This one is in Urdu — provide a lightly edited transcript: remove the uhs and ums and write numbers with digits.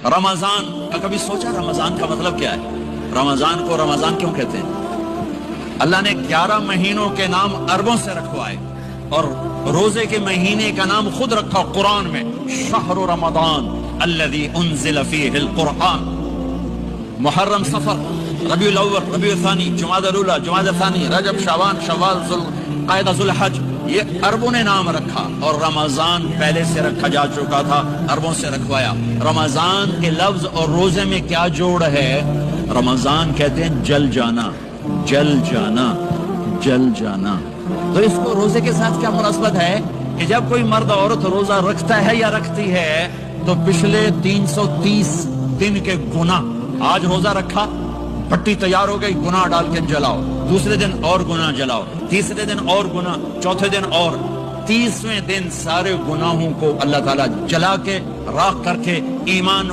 رمضان کا کبھی سوچا رمضان کا مطلب کیا ہے؟ رمضان کو رمضان کیوں کہتے ہیں؟ اللہ نے 11 مہینوں کے نام عربوں سے رکھوائے اور روزے کے مہینے کا نام خود رکھا قرآن میں، شہر رمضان الذی انزل فیہ القرآن۔ محرم، صفر، ربیع الاول، ربیع الثانی، جمادی الاولی، جمادی الثانی، رجب، شعبان، شوال، ذوالقعدہ، ذوالحج، یہ عربوں نے نام رکھا، اور رمضان پہلے سے رکھا جا چکا تھا، عربوں سے رکھوایا۔ رمضان کے لفظ اور روزے میں کیا جوڑ ہے؟ رمضان کہتے ہیں جل جانا، جل جانا، جل جانا۔ تو اس کو روزے کے ساتھ کیا مناسبت ہے کہ جب کوئی مرد عورت روزہ رکھتا ہے یا رکھتی ہے تو پچھلے 330 دن کے گناہ، آج روزہ رکھا، پٹی تیار ہو گئی، گناہ ڈال کے جلاؤ، دوسرے دن اور گناہ جلاؤ، تیسرے دن اور گناہ، چوتھے دن اور، 30ویں دن سارے گناہوں کو اللہ تعالیٰ جلا کے راکھ کر کے ایمان